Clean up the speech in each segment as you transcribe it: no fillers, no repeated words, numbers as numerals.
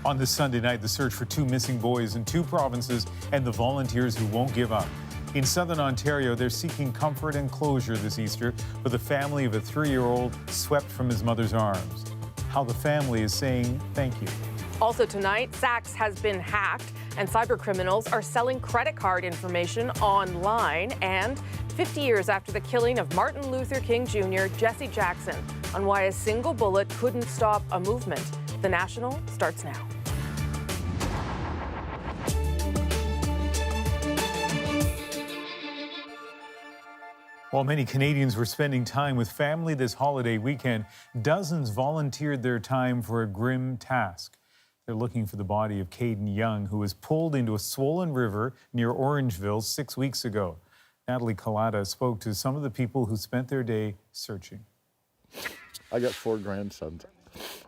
On this Sunday night, the search for two missing boys in two provinces and the volunteers who won't give up. In southern Ontario, they're seeking comfort and closure this Easter for the family of a 3-year-old swept from his mother's arms. How the family is saying thank you. Also tonight, Saks has been hacked and cybercriminals are selling credit card information online. And 50 years after the killing of Martin Luther King Jr., Jesse Jackson, on why a single bullet couldn't stop a movement. The National starts now. While many Canadians were spending time with family this holiday weekend, dozens volunteered their time for a grim task. They're looking for the body of Caden Young, who was pulled into a swollen river near Orangeville 6 weeks ago. Natalie Collada spoke to some of the people who spent their day searching. I got 4 grandsons.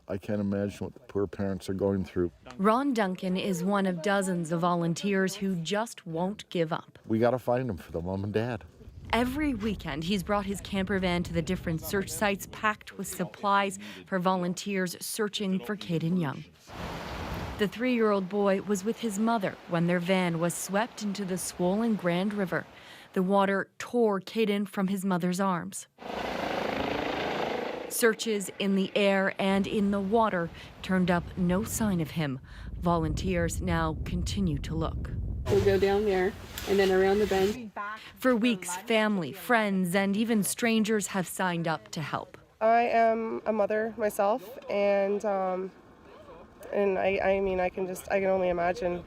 I can't imagine what the poor parents are going through. Ron Duncan is one of dozens of volunteers who just won't give up. We got to find them for the mom and dad. Every weekend, he's brought his camper van to the different search sites packed with supplies for volunteers searching for Caden Young. The 3-year-old boy was with his mother when their van was swept into the swollen Grand River. The water tore Caden from his mother's arms. Searches in the air and in the water turned up no sign of him. Volunteers now continue to look. We'll go down there and then around the bend. For weeks, family, friends, and even strangers have signed up to help. I am a mother myself, and I mean, I can only imagine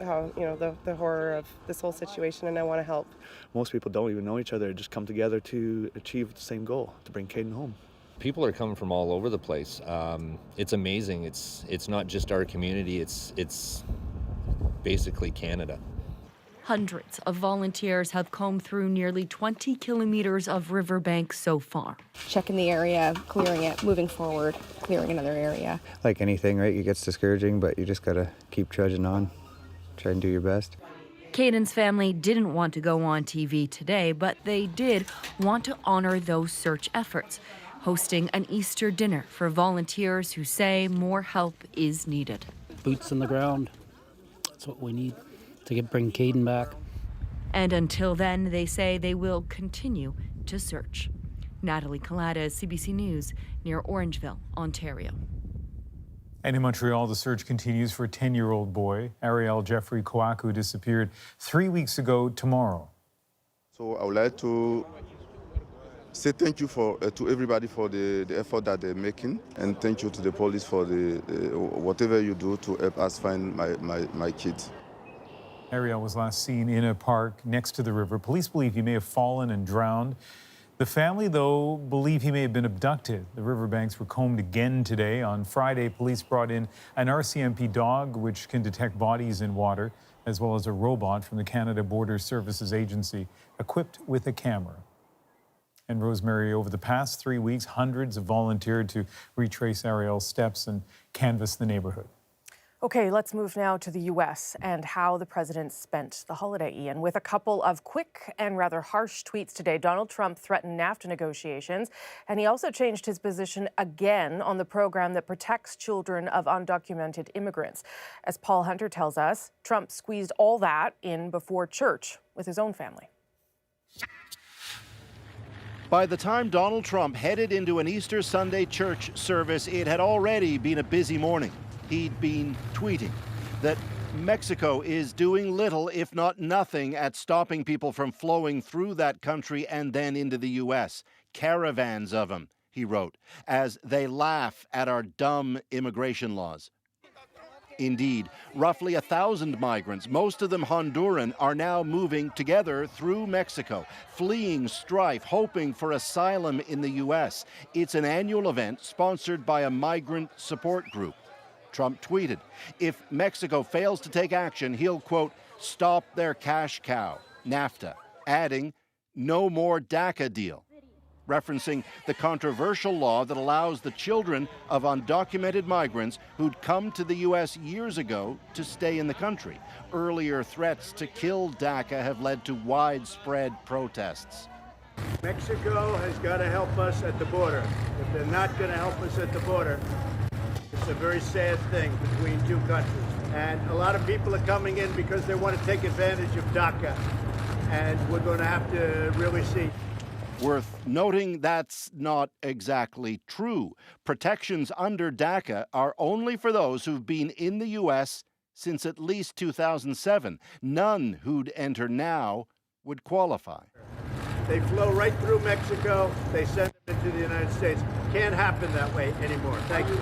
how, the horror of this whole situation, and I want to help. Most people don't even know each other, just come together to achieve the same goal, to bring Caden home. People are coming from all over the place. It's amazing. It's not just our community, it's basically Canada. Hundreds of volunteers have combed through nearly 20 kilometers of riverbank so far. Checking the area, clearing it, moving forward, clearing another area. Like anything, right? It gets discouraging, but you just gotta keep trudging on, try and do your best. Caden's family didn't want to go on TV today, but they did want to honor those search efforts, hosting an Easter dinner for volunteers who say more help is needed. Boots on the ground, that's what we need to bring Caden back. And until then, they say they will continue to search. Natalie Collada, CBC News, near Orangeville, Ontario. And in Montreal, the search continues for a 10-year-old boy, Ariel Jeffrey Kouakou, disappeared 3 weeks ago tomorrow. So I would like to say thank you to everybody for the effort that they're making, and thank you to the police for whatever you do to help us find my kids. Ariel was last seen in a park next to the river. Police believe he may have fallen and drowned. The family, though, believe he may have been abducted. The riverbanks were combed again today. On Friday, police brought in an RCMP dog, which can detect bodies in water, as well as a robot from the Canada Border Services Agency, equipped with a camera. And Rosemary, over the past 3 weeks, hundreds have volunteered to retrace Ariel's steps and canvass the neighborhood. Okay, let's move now to the U.S. and how the president spent the holiday, Ian. With a couple of quick and rather harsh tweets today, Donald Trump threatened NAFTA negotiations, and he also changed his position again on the program that protects children of undocumented immigrants. As Paul Hunter tells us, Trump squeezed all that in before church with his own family. By the time Donald Trump headed into an Easter Sunday church service, it had already been a busy morning. He'd been tweeting that Mexico is doing little, if not nothing, at stopping people from flowing through that country and then into the U.S. Caravans of them, he wrote, as they laugh at our dumb immigration laws. Indeed, roughly 1,000 migrants, most of them Honduran, are now moving together through Mexico, fleeing strife, hoping for asylum in the U.S. It's an annual event sponsored by a migrant support group. Trump tweeted, if Mexico fails to take action, he'll, quote, stop their cash cow, NAFTA, adding, no more DACA deal, referencing the controversial law that allows the children of undocumented migrants who'd come to the U.S. years ago to stay in the country. Earlier threats to kill DACA have led to widespread protests. Mexico has got to help us at the border. If they're not going to help us at the border, It's a very sad thing between two countries. And a lot of people are coming in because they want to take advantage of DACA. And we're going to have to really see. Worth noting that's not exactly true. Protections under DACA are only for those who've been in the U.S. since at least 2007. None who'd enter now would qualify. They flow right through Mexico. They send them into the United States. Can't happen that way anymore. Thank you.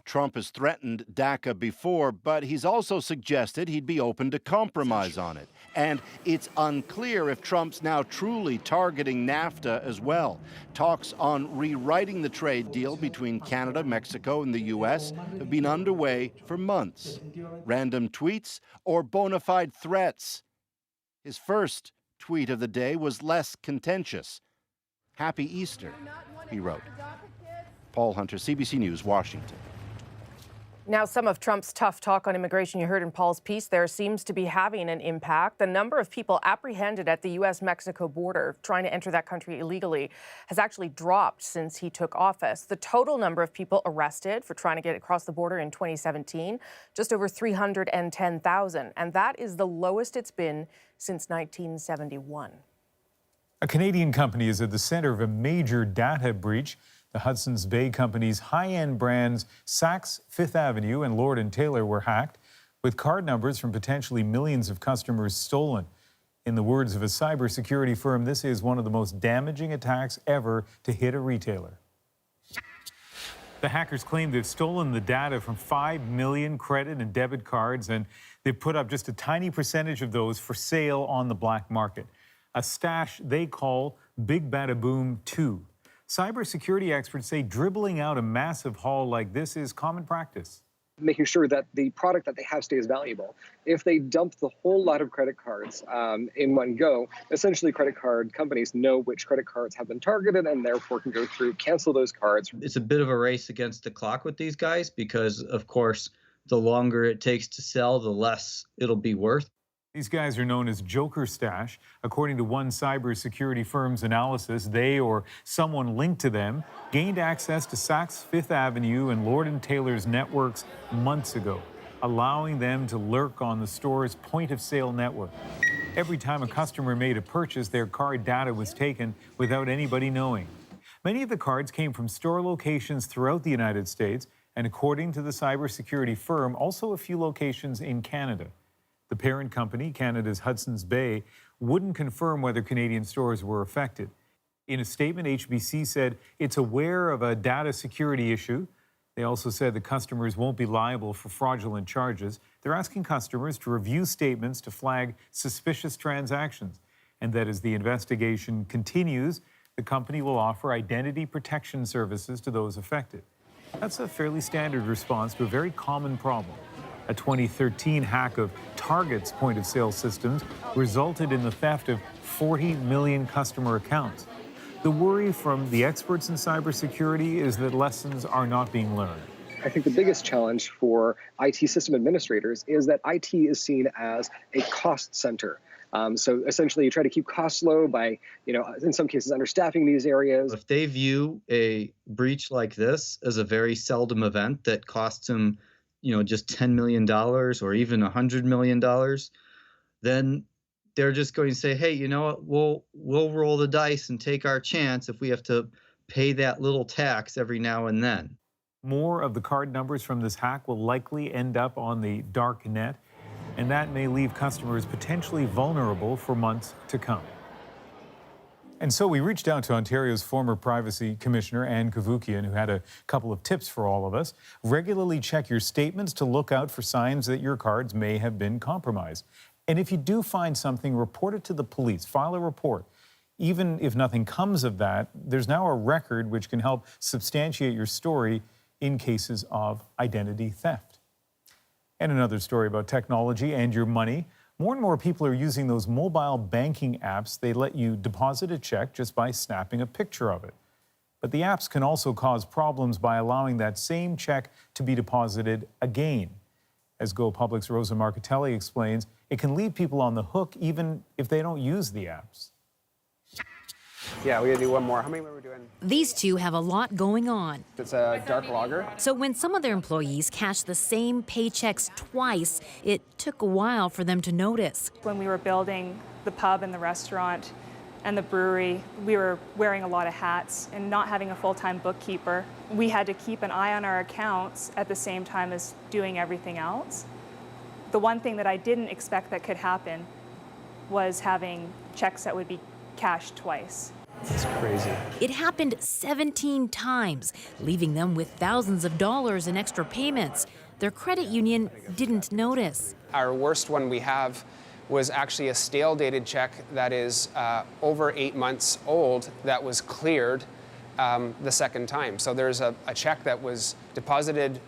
Trump has threatened DACA before, but he's also suggested he'd be open to compromise on it. And it's unclear if Trump's now truly targeting NAFTA as well. Talks on rewriting the trade deal between Canada, Mexico, and the U.S. have been underway for months. Random tweets or bona fide threats? His first tweet of the day was less contentious. Happy Easter, he wrote. Paul Hunter, CBC News, Washington. Now, some of Trump's tough talk on immigration you heard in Paul's piece there seems to be having an impact. The number of people apprehended at the U.S.-Mexico border trying to enter that country illegally has actually dropped since he took office. The total number of people arrested for trying to get across the border in 2017, just over 310,000. And that is the lowest it's been since 1971. A Canadian company is at the center of a major data breach. The Hudson's Bay Company's high-end brands Saks Fifth Avenue and Lord & Taylor were hacked, with card numbers from potentially millions of customers stolen. In the words of a cybersecurity firm, this is one of the most damaging attacks ever to hit a retailer. The hackers claim they've stolen the data from 5 million credit and debit cards, and they've put up just a tiny percentage of those for sale on the black market. A stash they call Big Bada Boom 2. Cybersecurity experts say dribbling out a massive haul like this is common practice. Making sure that the product that they have stays valuable. If they dump the whole lot of credit cards in one go, essentially credit card companies know which credit cards have been targeted and therefore can go through, cancel those cards. It's a bit of a race against the clock with these guys because, of course, the longer it takes to sell, the less it'll be worth. These guys are known as Joker Stash. According to one cybersecurity firm's analysis, they or someone linked to them gained access to Saks Fifth Avenue and Lord & Taylor's networks months ago, allowing them to lurk on the store's point-of-sale network. Every time a customer made a purchase, their card data was taken without anybody knowing. Many of the cards came from store locations throughout the United States, and according to the cybersecurity firm, also a few locations in Canada. The parent company, Canada's Hudson's Bay, wouldn't confirm whether Canadian stores were affected. In a statement, HBC said it's aware of a data security issue. They also said the customers won't be liable for fraudulent charges. They're asking customers to review statements to flag suspicious transactions, and that as the investigation continues, the company will offer identity protection services to those affected. That's a fairly standard response to a very common problem. A 2013 hack of Target's point-of-sale systems resulted in the theft of 40 million customer accounts. The worry from the experts in cybersecurity is that lessons are not being learned. I think the biggest challenge for IT system administrators is that IT is seen as a cost center. So essentially, you try to keep costs low by, in some cases, understaffing these areas. If they view a breach like this as a very seldom event that costs them just $10 million or even $100 million, then they're just going to say, hey, you know what, we'll roll the dice and take our chance if we have to pay that little tax every now and then. More of the card numbers from this hack will likely end up on the dark net, and that may leave customers potentially vulnerable for months to come. And so we reached out to Ontario's former Privacy Commissioner, Anne Kavoukian, who had a couple of tips for all of us. Regularly check your statements to look out for signs that your cards may have been compromised. And if you do find something, report it to the police. File a report. Even if nothing comes of that, there's now a record which can help substantiate your story in cases of identity theft. And another story about technology and your money. More and more people are using those mobile banking apps. They let you deposit a check just by snapping a picture of it. But the apps can also cause problems by allowing that same check to be deposited again. As Go Public's Rosa Marcatelli explains, it can leave people on the hook even if they don't use the apps. Yeah, we gotta do one more. How many were we doing? These two have a lot going on. It's a dark lager. So when some of their employees cashed the same paychecks twice, it took a while for them to notice. When we were building the pub and the restaurant and the brewery, we were wearing a lot of hats and not having a full-time bookkeeper. We had to keep an eye on our accounts at the same time as doing everything else. The one thing that I didn't expect that could happen was having checks that would be cashed twice. It's crazy. It happened 17 times, leaving them with thousands of dollars in extra payments. Their credit union didn't notice. Our worst one we have was actually a stale dated check that is over 8 months old that was cleared the second time. So there's a check that was deposited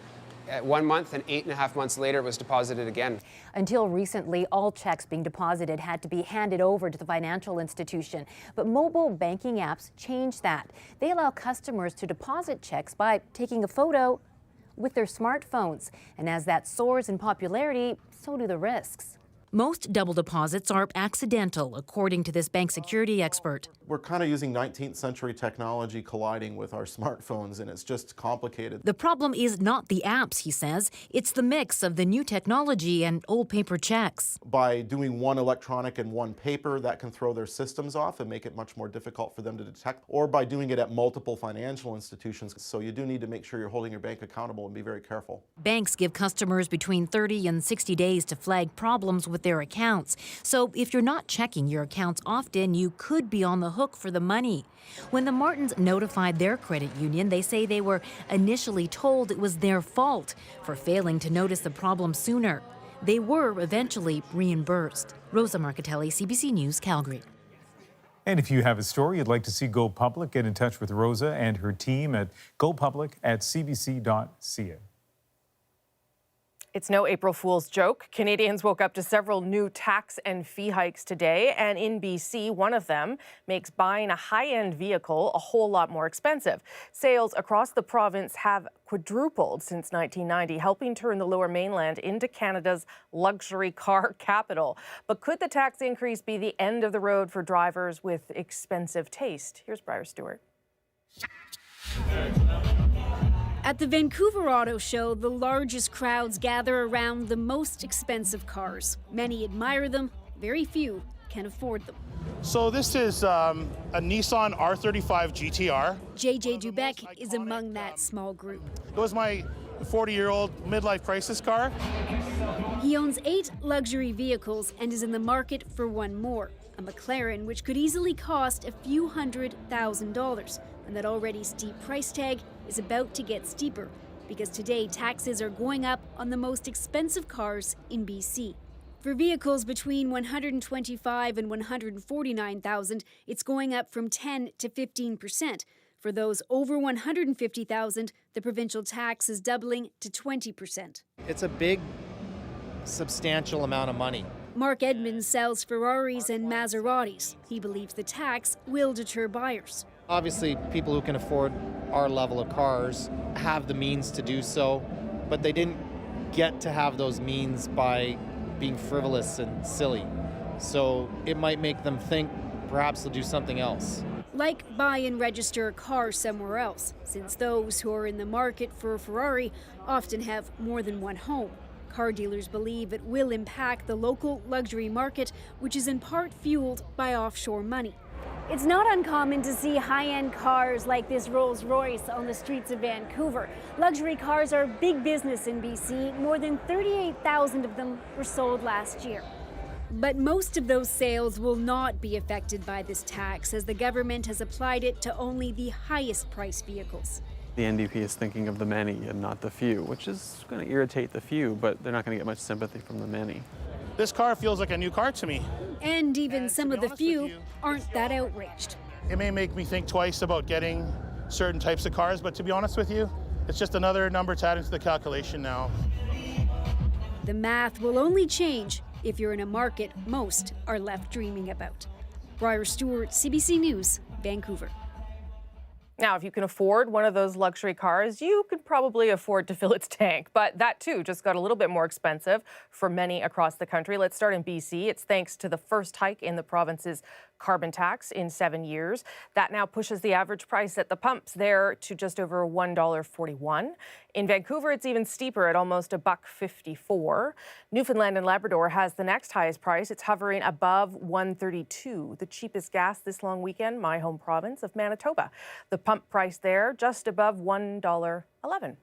at 1 month, and 8.5 months later it was deposited again. Until recently, all checks being deposited had to be handed over to the financial institution. But mobile banking apps changed that. They allow customers to deposit checks by taking a photo with their smartphones. And as that soars in popularity, so do the risks. Most double deposits are accidental, according to this bank security expert. We're kind of using 19th century technology colliding with our smartphones, and it's just complicated. The problem is not the apps, he says. It's the mix of the new technology and old paper checks. By doing one electronic and one paper, that can throw their systems off and make it much more difficult for them to detect, or by doing it at multiple financial institutions. So you do need to make sure you're holding your bank accountable and be very careful. Banks give customers between 30 and 60 days to flag problems with their accounts. So if you're not checking your accounts often, you could be on the hook for the money. When the Martins notified their credit union, they say they were initially told it was their fault for failing to notice the problem sooner. They were eventually reimbursed. Rosa Marcatelli, CBC News, Calgary. And if you have a story you'd like to see go public, get in touch with Rosa and her team at gopublic@cbc.ca. It's no April Fool's joke. Canadians woke up to several new tax and fee hikes today, and in BC, one of them makes buying a high-end vehicle a whole lot more expensive. Sales across the province have quadrupled since 1990, helping turn the Lower Mainland into Canada's luxury car capital. But could the tax increase be the end of the road for drivers with expensive taste? Here's Briar Stewart. At the Vancouver Auto Show, the largest crowds gather around the most expensive cars. Many admire them, very few can afford them. So this is a Nissan R35 GTR. JJ Dubeck is among that small group. It was my 40-year-old midlife crisis car. He owns 8 luxury vehicles and is in the market for one more, a McLaren, which could easily cost a few $100,000. And that already steep price tag is about to get steeper because today taxes are going up on the most expensive cars in BC. For vehicles between $125,000 and $149,000, it's going up from 10 to 15%. For those over $150,000, the provincial tax is doubling to 20%. It's a big, substantial amount of money. Mark Edmonds sells Ferraris and Maseratis. He believes the tax will deter buyers. Obviously, people who can afford our level of cars have the means to do so, but they didn't get to have those means by being frivolous and silly. So it might make them think perhaps they'll do something else. Like buy and register a car somewhere else, since those who are in the market for a Ferrari often have more than one home. Car dealers believe it will impact the local luxury market, which is in part fueled by offshore money. It's not uncommon to see high-end cars like this Rolls-Royce on the streets of Vancouver. Luxury cars are big business in BC. More than 38,000 of them were sold last year. But most of those sales will not be affected by this tax, as the government has applied it to only the highest priced vehicles. The NDP is thinking of the many and not the few, which is going to irritate the few, but they're not going to get much sympathy from the many. This car feels like a new car to me. And even some of the few aren't that outraged. It may make me think twice about getting certain types of cars, but to be honest with you, it's just another number to add into the calculation now. The math will only change if you're in a market most are left dreaming about. Briar Stewart, CBC News, Vancouver. Now, if you can afford one of those luxury cars, you could probably afford to fill its tank. But that, too, just got a little bit more expensive for many across the country. Let's start in BC. It's thanks to the first hike in the province's carbon tax in 7 years. That now pushes the average price at the pumps there to just over $1.41. In Vancouver, it's even steeper at almost $1.54. Newfoundland and Labrador has the next highest price. It's hovering above $1.32. The cheapest gas this long weekend, my home province of Manitoba. The pump price there just above $1.11.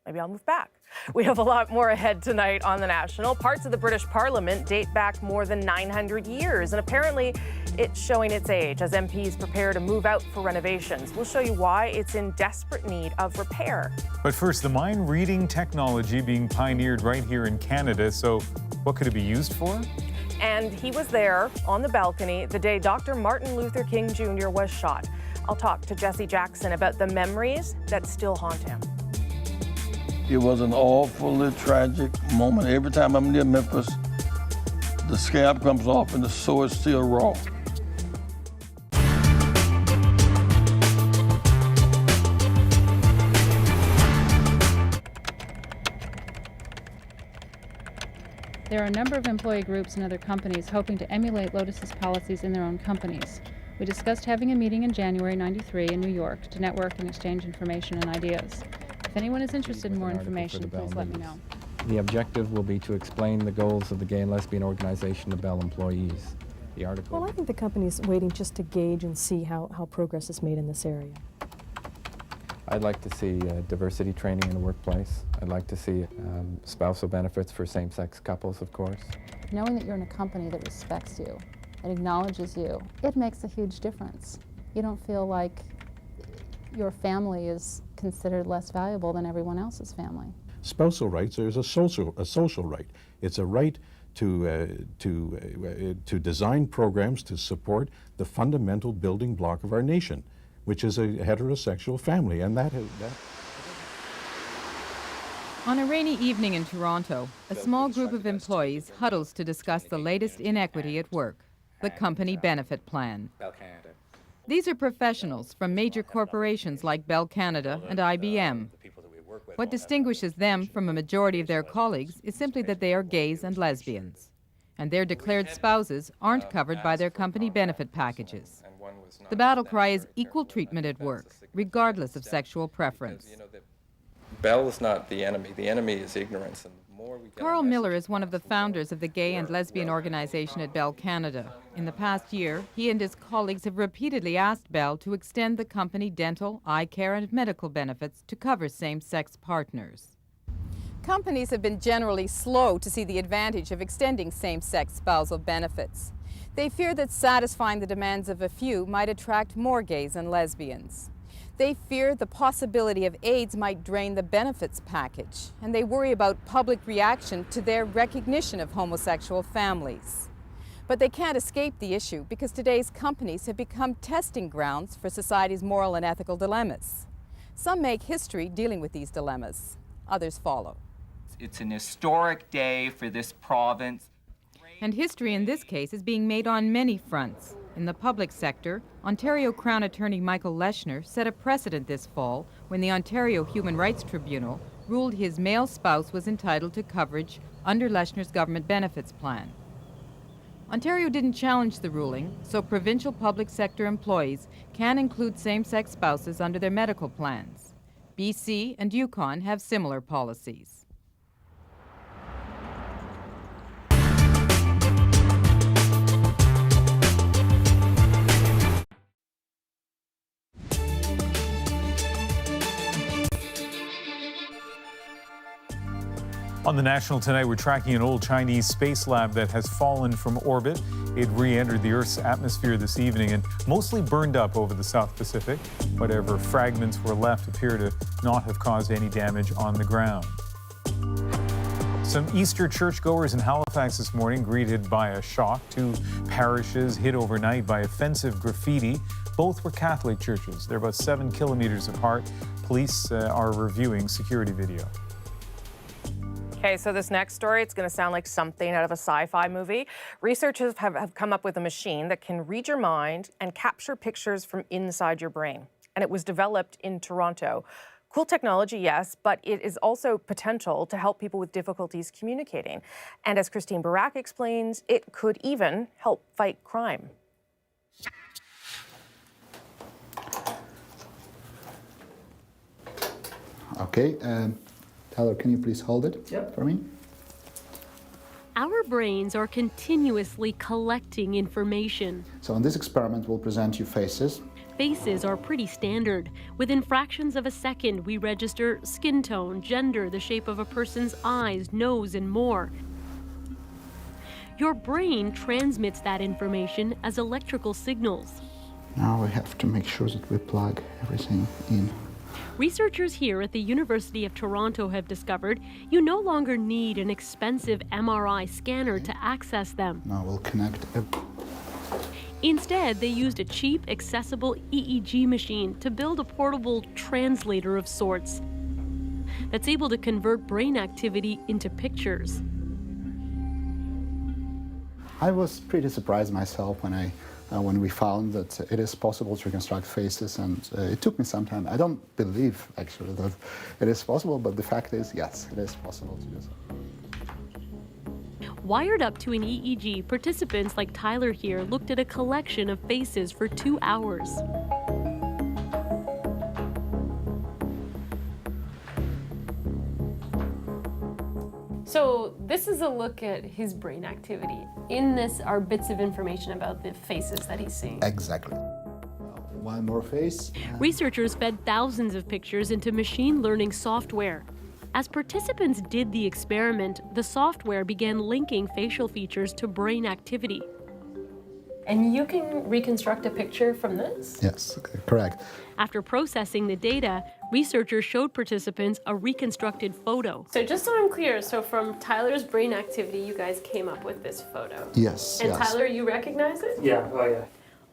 Maybe I'll move back. We have a lot more ahead tonight on The National. Parts of the British Parliament date back more than 900 years, and apparently it's showing its age as MPs prepare to move out for renovations. We'll show you why it's in desperate need of repair. But first, the mind reading technology being pioneered right here in Canada. So what could it be used for? And he was there on the balcony the day Dr. Martin Luther King Jr. was shot. I'll talk to Jesse Jackson about the memories that still haunt him. It was an awfully tragic moment. Every time I'm near Memphis, the scab comes off and the sore is still raw. There are a number of employee groups and other companies hoping to emulate Lotus's policies in their own companies. We discussed having a meeting in January '93 in New York to network and exchange information and ideas. If anyone is interested in more information, please let me know. The objective will be to explain the goals of the gay and lesbian organization to Bell employees. The article... Well, I think the company's waiting just to gauge and see how progress is made in this area. I'd like to see diversity training in the workplace. I'd like to see spousal benefits for same-sex couples, of course. Knowing that you're in a company that respects you and acknowledges you, it makes a huge difference. You don't feel like your family is considered less valuable than everyone else's family. Spousal rights is a social right. It's a right to design programs to support the fundamental building block of our nation, which is a heterosexual family, and that. On a rainy evening in Toronto, a small group of employees huddles to discuss the latest inequity at work, the company benefit plan. These are professionals from major corporations like Bell Canada and IBM. What distinguishes them from a majority of their colleagues is simply that they are gays and lesbians, and their declared spouses aren't covered by their company benefit packages. The battle cry is equal treatment at work, regardless of sexual preference. Bell is not the enemy. The enemy is ignorance. And Carl Miller is one of the founders of the gay and lesbian organization at Bell Canada. In the past year, he and his colleagues have repeatedly asked Bell to extend the company dental, eye care, and medical benefits to cover same-sex partners. Companies have been generally slow to see the advantage of extending same-sex spousal benefits. They fear that satisfying the demands of a few might attract more gays and lesbians. They fear the possibility of AIDS might drain the benefits package, and they worry about public reaction to their recognition of homosexual families. But they can't escape the issue because today's companies have become testing grounds for society's moral and ethical dilemmas. Some make history dealing with these dilemmas. Others follow. It's an historic day for this province. And history in this case is being made on many fronts. In the public sector, Ontario Crown Attorney Michael Leshner set a precedent this fall when the Ontario Human Rights Tribunal ruled his male spouse was entitled to coverage under Leshner's government benefits plan. Ontario didn't challenge the ruling, so provincial public sector employees can include same-sex spouses under their medical plans. BC and Yukon have similar policies. On The National tonight, we're tracking an old Chinese space lab that has fallen from orbit. It re-entered the Earth's atmosphere this evening and mostly burned up over the South Pacific. Whatever fragments were left appear to not have caused any damage on the ground. Some Easter churchgoers in Halifax this morning greeted by a shock. 2 parishes hit overnight by offensive graffiti. Both were Catholic churches. They're about 7 kilometers apart. Police are reviewing security video. Okay, so this next story, it's going to sound like something out of a sci-fi movie. Researchers have come up with a machine that can read your mind and capture pictures from inside your brain. And it was developed in Toronto. Cool technology, yes, but it is also potential to help people with difficulties communicating. And as Christine Barak explains, it could even help fight crime. Okay, Tyler, can you please hold it for me? Our brains are continuously collecting information. So in this experiment, we'll present you faces. Faces are pretty standard. Within fractions of a second, we register skin tone, gender, the shape of a person's eyes, nose, and more. Your brain transmits that information as electrical signals. Now we have to make sure that we plug everything in. Researchers here at the University of Toronto have discovered you no longer need an expensive MRI scanner to access them. Now we'll connect. Instead, they used a cheap, accessible EEG machine to build a portable translator of sorts that's able to convert brain activity into pictures. I was pretty surprised myself when we found that it is possible to reconstruct faces, and it took me some time. I don't believe, actually, that it is possible, but the fact is, yes, it is possible to do so. Wired up to an EEG, participants like Tyler here looked at a collection of faces for 2 hours. So this is a look at his brain activity. In this are bits of information about the faces that he's seeing. Exactly. One more face. Researchers fed thousands of pictures into machine learning software. As participants did the experiment, the software began linking facial features to brain activity. And you can reconstruct a picture from this? Yes, correct. After processing the data, researchers showed participants a reconstructed photo. So just so I'm clear, so from Tyler's brain activity, you guys came up with this photo? Yes, And yes. Tyler, you recognize it? Yeah, oh yeah.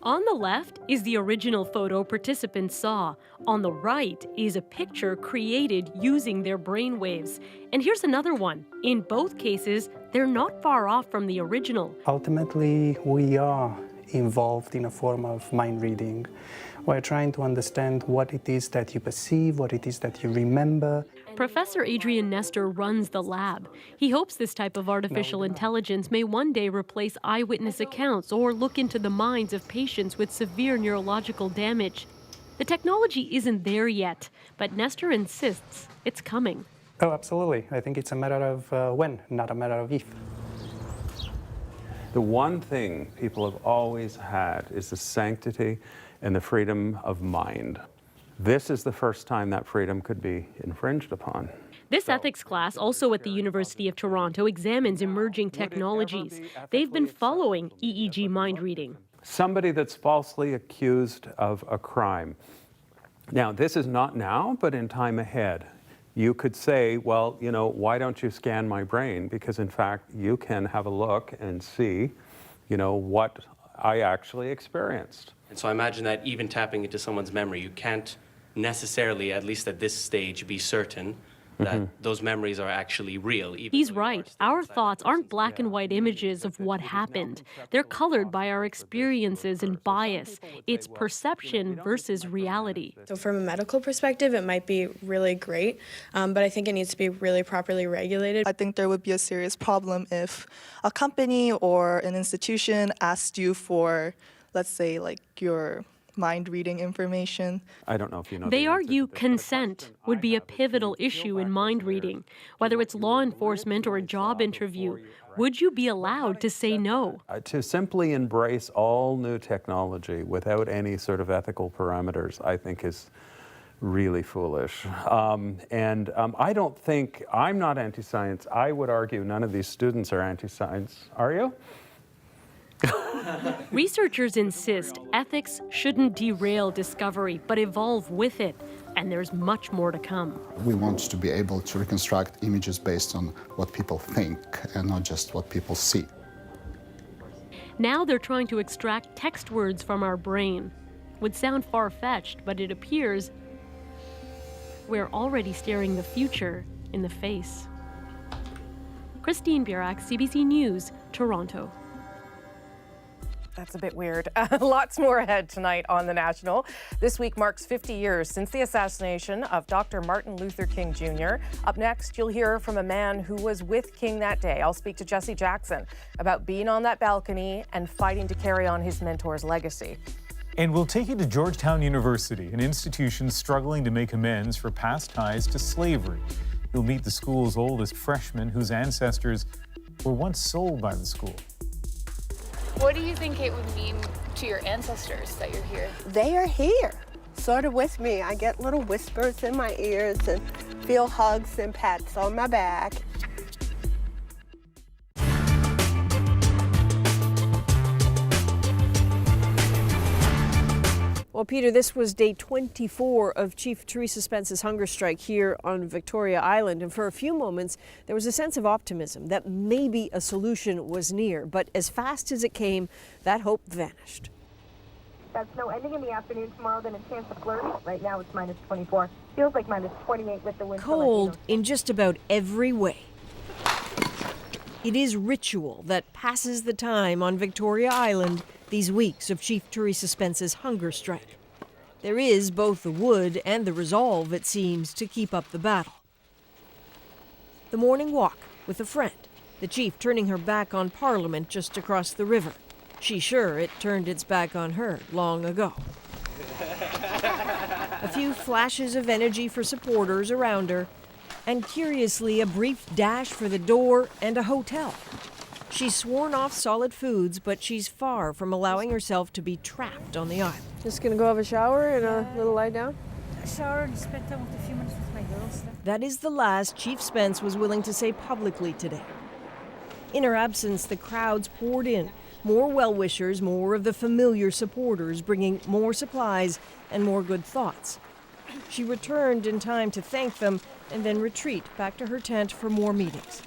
On the left is the original photo participants saw. On the right is a picture created using their brain waves. And here's another one. In both cases, they're not far off from the original. Ultimately, we are involved in a form of mind reading. We're trying to understand what it is that you perceive, what it is that you remember. Professor Adrian Nestor runs the lab. He hopes this type of artificial intelligence may one day replace eyewitness accounts or look into the minds of patients with severe neurological damage. The technology isn't there yet, but Nestor insists it's coming. Oh, absolutely. I think it's a matter of when, not a matter of if. The one thing people have always had is the sanctity and the freedom of mind. This is the first time that freedom could be infringed upon. This ethics class, also at the University of Toronto, examines emerging technologies. They've been following EEG mind reading. Somebody that's falsely accused of a crime. Now, this is not now, but in time ahead. You could say, well, you know, why don't you scan my brain? Because in fact, you can have a look and see, you know, what I actually experienced. And so I imagine that even tapping into someone's memory, you can't necessarily, at least at this stage, be certain that those memories are actually real. He's right. Our thoughts aren't black and white images of what happened. They're colored by our experiences and bias. It's perception versus reality. So from a medical perspective, it might be really great, but I think it needs to be really properly regulated. I think there would be a serious problem if a company or an institution asked you for, let's say, like your mind reading information. I don't know if you know. They argue consent would be a pivotal issue in mind reading. Whether it's law enforcement or a job interview, would you be allowed to say no? To simply embrace all new technology without any sort of ethical parameters, I think is really foolish. I don't think, I'm not anti-science. I would argue none of these students are anti-science. Are you? Researchers insist ethics shouldn't derail discovery, but evolve with it. And there's much more to come. We want to be able to reconstruct images based on what people think and not just what people see. Now they're trying to extract text words from our brain. Would sound far-fetched, but it appears we're already staring the future in the face. Christine Burak, CBC News, Toronto. That's a bit weird. Lots more ahead tonight on The National. This week marks 50 years since the assassination of Dr. Martin Luther King Jr. Up next, you'll hear from a man who was with King that day. I'll speak to Jesse Jackson about being on that balcony and fighting to carry on his mentor's legacy. And we'll take you to Georgetown University, an institution struggling to make amends for past ties to slavery. You'll meet the school's oldest freshman whose ancestors were once sold by the school. What do you think it would mean to your ancestors that you're here? They are here, sort of with me. I get little whispers in my ears and feel hugs and pats on my back. Well, Peter, this was day 24 of Chief Theresa Spence's hunger strike here on Victoria Island. And for a few moments, there was a sense of optimism that maybe a solution was near. But as fast as it came, that hope vanished. That snow ending in the afternoon tomorrow, then a chance of flurries. Right now it's minus 24. Feels like minus 28 with the wind. Cold in just about every way. It is ritual that passes the time on Victoria Island these weeks of Chief Theresa Spence's hunger strike. There is both the wood and the resolve, it seems, to keep up the battle. The morning walk with a friend, the chief turning her back on Parliament just across the river. She's sure it turned its back on her long ago. A few flashes of energy for supporters around her, and curiously, a brief dash for the door and a hotel. She's sworn off solid foods, but she's far from allowing herself to be trapped on the island. Just gonna go have a shower and a little lie down? A shower and spend time with a few minutes with my girls. That is the last Chief Spence was willing to say publicly today. In her absence, the crowds poured in. More well-wishers, more of the familiar supporters, bringing more supplies and more good thoughts. She returned in time to thank them and then retreat back to her tent for more meetings.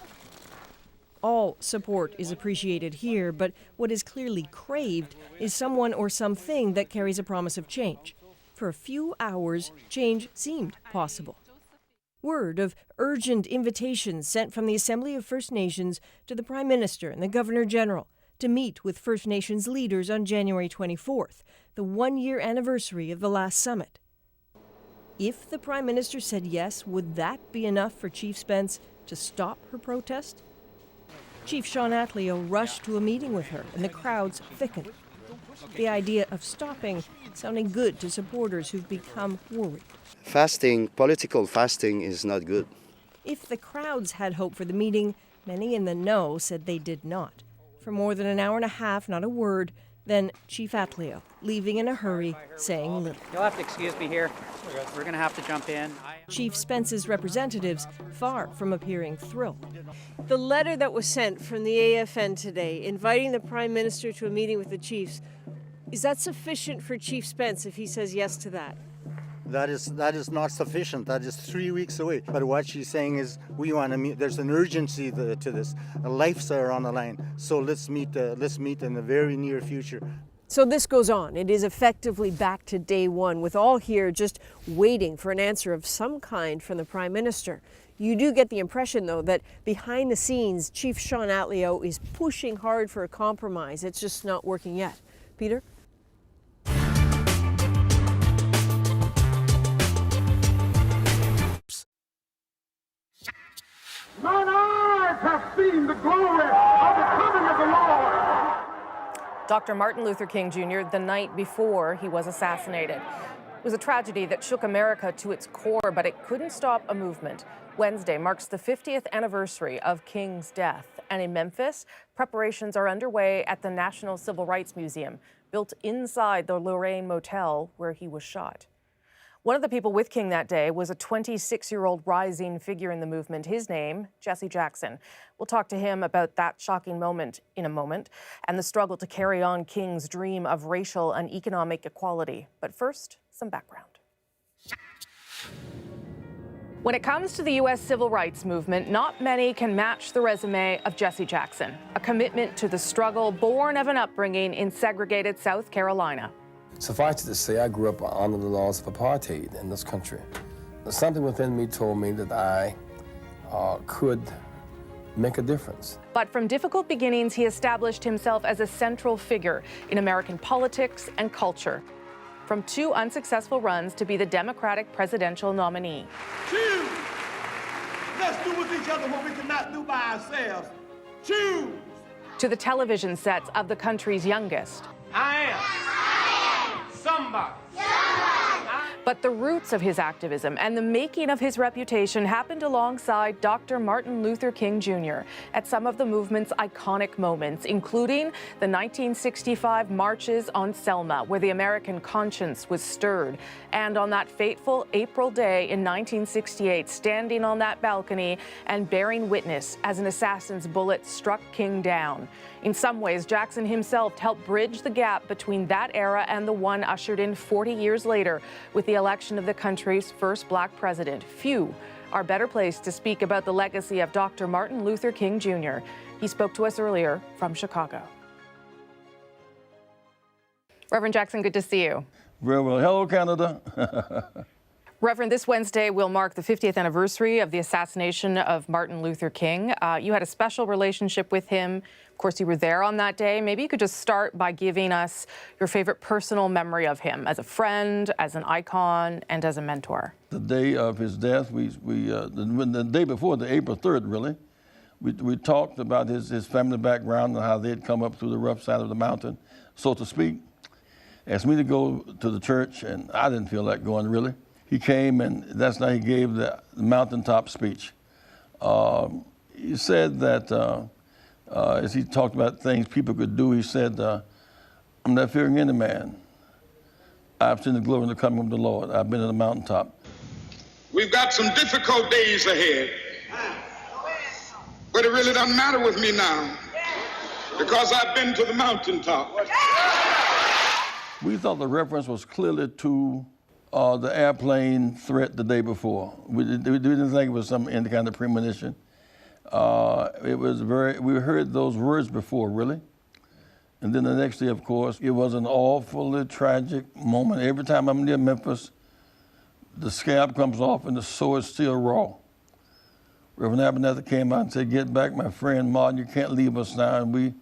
All support is appreciated here, but what is clearly craved is someone or something that carries a promise of change. For a few hours, change seemed possible. Word of urgent invitations sent from the Assembly of First Nations to the Prime Minister and the Governor-General to meet with First Nations leaders on January 24th, the one-year anniversary of the last summit. If the Prime Minister said yes, would that be enough for Chief Spence to stop her protest? Chief Sean Atleo rushed to a meeting with her, and the crowds thickened. The idea of stopping sounding good to supporters who've become worried. Fasting, political fasting, is not good. If the crowds had hope for the meeting, many in the know said they did not. For more than an hour and a half, not a word. Then Chief Atleo, leaving in a hurry, saying little. You'll have to excuse me here. We're going to have to jump in. Chief Spence's representatives far from appearing thrilled. The letter that was sent from the AFN today, inviting the Prime Minister to a meeting with the chiefs, is that sufficient for Chief Spence if he says yes to that? That is not sufficient. That is 3 weeks away. But what she's saying is, we want to meet. There's an urgency to this. Lives are on the line. So let's meet in the very near future. So this goes on. It is effectively back to day one, with all here just waiting for an answer of some kind from the Prime Minister. You do get the impression, though, that behind the scenes, Chief Sean Atleo is pushing hard for a compromise. It's just not working yet. Peter? Mine eyes have seen the glory of the coming of the Lord. Dr. Martin Luther King Jr., the night before he was assassinated. It was a tragedy that shook America to its core, but it couldn't stop a movement. Wednesday marks the 50th anniversary of King's death. And in Memphis, preparations are underway at the National Civil Rights Museum, built inside the Lorraine Motel where he was shot. One of the people with King that day was a 26-year-old rising figure in the movement. His name, Jesse Jackson. We'll talk to him about that shocking moment in a moment and the struggle to carry on King's dream of racial and economic equality. But first, some background. When it comes to the U.S. civil rights movement, not many can match the resume of Jesse Jackson, a commitment to the struggle born of an upbringing in segregated South Carolina. Suffice it to say, I grew up under the laws of apartheid in this country. Something within me told me that I could make a difference. But from difficult beginnings, he established himself as a central figure in American politics and culture. From 2 unsuccessful runs to be the Democratic presidential nominee. Choose. Let's do with each other what we cannot do by ourselves. Choose. To the television sets of the country's youngest. I am somebody. But the roots of his activism and the making of his reputation happened alongside Dr. Martin Luther King Jr. at some of the movement's iconic moments, including the 1965 marches on Selma, where the American conscience was stirred, and on that fateful April day in 1968, standing on that balcony and bearing witness as an assassin's bullet struck King down. In some ways, Jackson himself helped bridge the gap between that era and the one ushered in 40 years later with the election of the country's first black president. Few are better placed to speak about the legacy of Dr. Martin Luther King Jr. He spoke to us earlier from Chicago. Reverend Jackson, good to see you. Very well. Hello, Canada. Reverend, this Wednesday will mark the 50th anniversary of the assassination of Martin Luther King. You had a special relationship with him. Of course, you were there on that day. Maybe you could just start by giving us your favorite personal memory of him as a friend, as an icon, and as a mentor. The day of his death, the day before, the April 3rd, really, we talked about his family background and how they had come up through the rough side of the mountain, so to speak. Asked me to go to the church, and I didn't feel like going, really. He came, and that's how he gave the mountaintop speech. He said that, as he talked about things people could do, he said, I'm not fearing any man. I've seen the glory and the coming of the Lord. I've been at the mountaintop. We've got some difficult days ahead, but it really doesn't matter with me now because I've been to the mountaintop. We thought the reference was clearly to the airplane threat the day before. We didn't think it was any kind of premonition. It was we heard those words before, really. And then the next day, of course, it was an awfully tragic moment. Every time I'm near Memphis, the scab comes off and the sore is still raw. Reverend Abernathy came out and said, "Get back, my friend Martin, you can't leave us now." And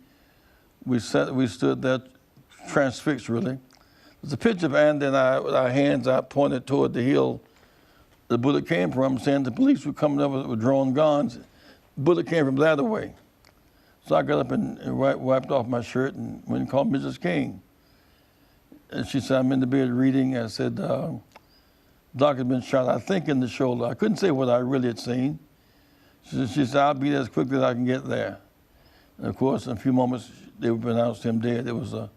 we stood there transfixed, really. There's a picture of Andy and I with our hands out pointed toward the hill the bullet came from, saying the police were coming up with drawn guns. The bullet came from that way. So I got up and wiped off my shirt and went and called Mrs. King. And she said, "I'm in the bed reading." I said, "Doc had been shot, I think, in the shoulder." I couldn't say what I really had seen. She said, "I'll be there as quickly as I can get there." And of course, in a few moments, they pronounced him dead. It was a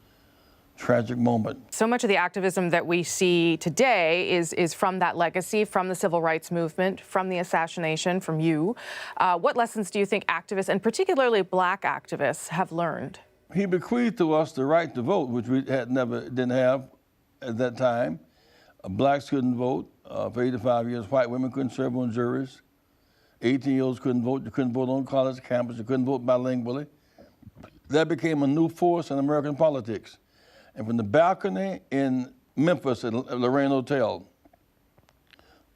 tragic moment. So much of the activism that we see today is from that legacy, from the civil rights movement, from the assassination, from you. What lessons do you think activists, and particularly black activists, have learned? He bequeathed to us the right to vote, which we didn't have at that time. Blacks couldn't vote for 85 years. White women couldn't serve on juries. 18-year-olds couldn't vote. You couldn't vote on college campus. You couldn't vote bilingually. That became a new force in American politics. And from the balcony in Memphis at Lorraine Hotel,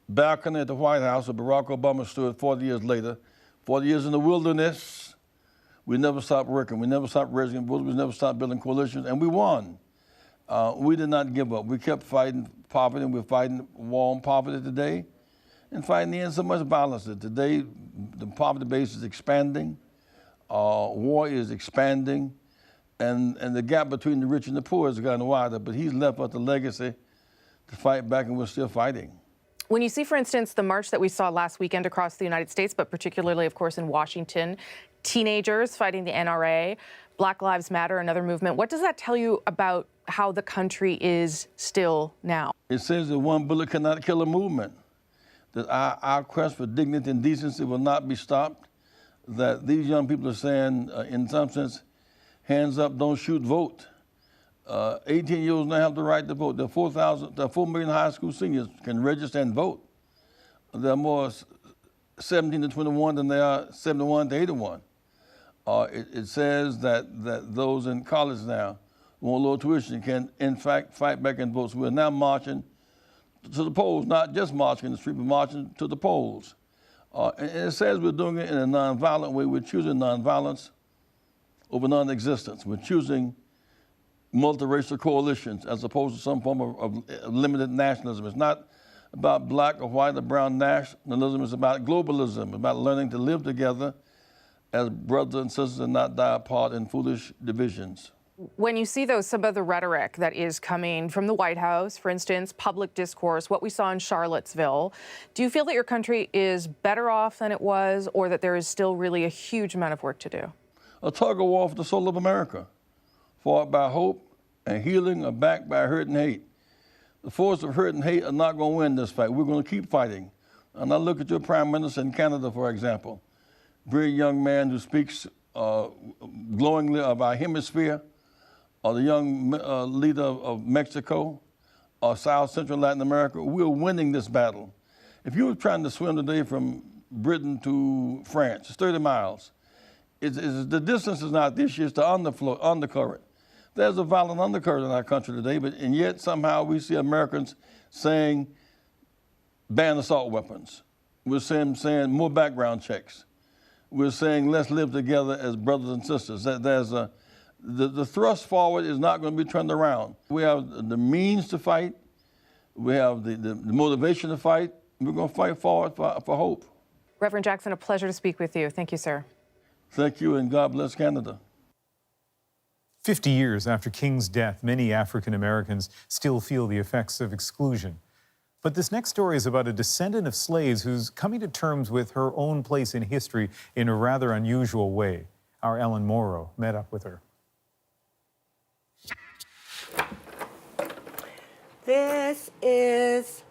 balcony at the White House where Barack Obama stood 40 years later, 40 years in the wilderness, we never stopped working. We never stopped raising votes. We never stopped building coalitions, and we won. We did not give up. We kept fighting poverty, and we're fighting war on poverty today, and fighting the end so much violence. Today, the poverty base is expanding, war is expanding, and the gap between the rich and the poor has gotten wider, but he's left us a legacy to fight back, and we're still fighting. When you see, for instance, the march that we saw last weekend across the United States, but particularly, of course, in Washington, teenagers fighting the NRA, Black Lives Matter, another movement, what does that tell you about how the country is still now? It says that one bullet cannot kill a movement, that our quest for dignity and decency will not be stopped, that these young people are saying, in some sense, hands up, don't shoot, vote. 18-year-olds now have the right to vote. There are 4 million high school seniors can register and vote. There are more 17 to 21 than there are 71 to 81. It says that those in college now who want low tuition can, in fact, fight back and vote. So we're now marching to the polls, not just marching in the street, but marching to the polls. And it says we're doing it in a nonviolent way. We're choosing nonviolence over non-existence. We're choosing multiracial coalitions as opposed to some form of limited nationalism. It's not about black or white or brown nationalism. It's about globalism, about learning to live together as brothers and sisters and not die apart in foolish divisions. When you see, though, some of the rhetoric that is coming from the White House, for instance, public discourse, what we saw in Charlottesville, do you feel that your country is better off than it was, or that there is still really a huge amount of work to do? A tug of war for the soul of America, fought by hope and healing, or backed by hurt and hate. The forces of hurt and hate are not going to win this fight. We're going to keep fighting. And I look at your Prime Minister in Canada, for example, very young man who speaks glowingly of our hemisphere, or the young leader of Mexico, or South Central Latin America. We're winning this battle. If you were trying to swim today from Britain to France, it's 30 miles. The distance is not the issue, it's the undercurrent. There's a violent undercurrent in our country today, and yet somehow we see Americans saying, ban assault weapons. We're saying more background checks. We're saying let's live together as brothers and sisters. The thrust forward is not going to be turned around. We have the means to fight. We have the motivation to fight. We're going to fight forward for hope. Reverend Jackson, a pleasure to speak with you. Thank you, sir. Thank you, and God bless Canada. 50 years after King's death, many African Americans still feel the effects of exclusion. But this next story is about a descendant of slaves who's coming to terms with her own place in history in a rather unusual way. Our Ellen Morrow met up with her. This is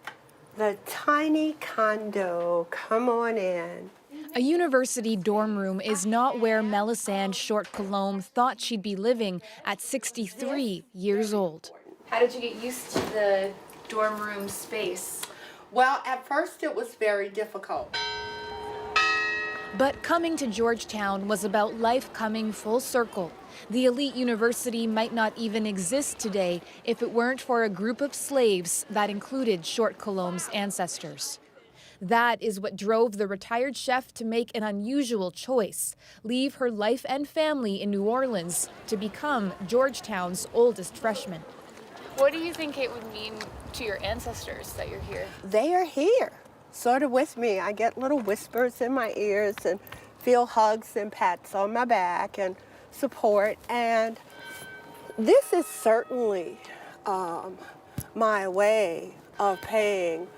the tiny condo. Come on in. A university dorm room is not where Melisande Short Colombe thought she'd be living at 63 years old. How did you get used to the dorm room space? Well, at first it was very difficult. But coming to Georgetown was about life coming full circle. The elite university might not even exist today if it weren't for a group of slaves that included Short Colombe's ancestors. That is what drove the retired chef to make an unusual choice, leave her life and family in New Orleans to become Georgetown's oldest freshman. What do you think it would mean to your ancestors that you're here? They are here, sort of with me. I get little whispers in my ears and feel hugs and pats on my back and support. And this is certainly my way of paying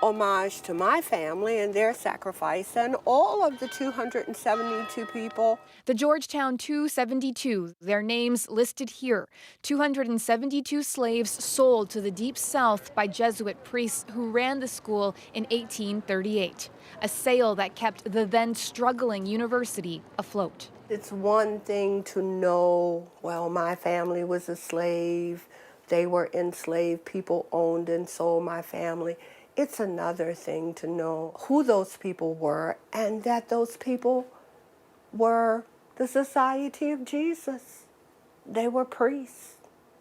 homage to my family and their sacrifice and all of the 272 people. The Georgetown 272, their names listed here. 272 slaves sold to the Deep South by Jesuit priests who ran the school in 1838, a sale that kept the then struggling university afloat. It's one thing to know, well, my family was a slave, they were enslaved, people owned and sold my family. It's another thing to know who those people were and that those people were the Society of Jesus. They were priests.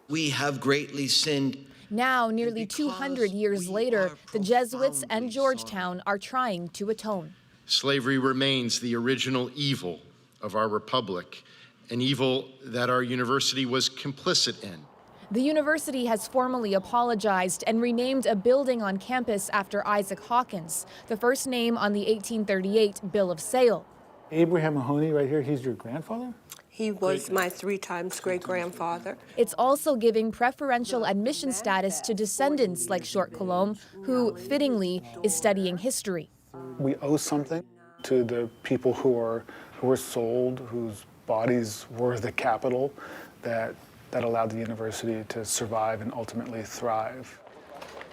We have greatly sinned. Now, nearly 200 years later, the Jesuits and Georgetown are trying to atone. Slavery remains the original evil of our republic, an evil that our university was complicit in. The university has formally apologized and renamed a building on campus after Isaac Hawkins, the first name on the 1838 Bill of Sale. Abraham Mahoney right here, he's your grandfather? He was my 3 times great-grandfather. It's also giving preferential admission status to descendants like Short Colombe, who, fittingly, is studying history. We owe something to the people who were sold, whose bodies were the capital that allowed the university to survive and ultimately thrive.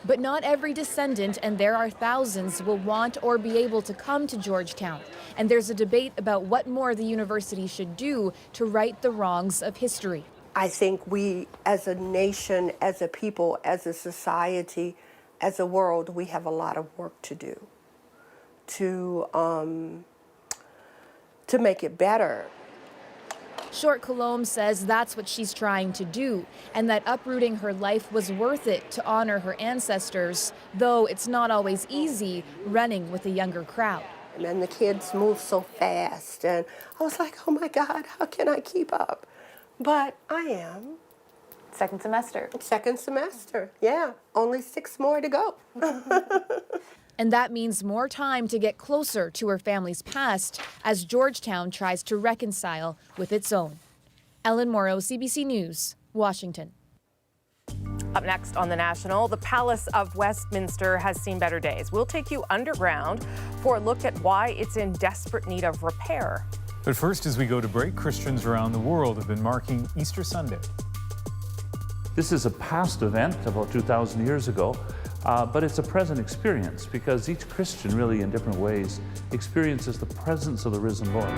But not every descendant, and there are thousands, will want or be able to come to Georgetown. And there's a debate about what more the university should do to right the wrongs of history. I think we, as a nation, as a people, as a society, as a world, we have a lot of work to do to make it better. Short Colombe says that's what she's trying to do, and that uprooting her life was worth it to honor her ancestors, though it's not always easy running with a younger crowd. And the kids move so fast, and I was like, oh my God, how can I keep up? But I am. Second semester. Second semester, yeah. Only 6 more to go. And that means more time to get closer to her family's past as Georgetown tries to reconcile with its own. Ellen Morrow, CBC News, Washington. Up next on The National, the Palace of Westminster has seen better days. We'll take you underground for a look at why it's in desperate need of repair. But first, as we go to break, Christians around the world have been marking Easter Sunday. This is a past event about 2,000 years ago, but it's a present experience because each Christian really in different ways experiences the presence of the risen Lord.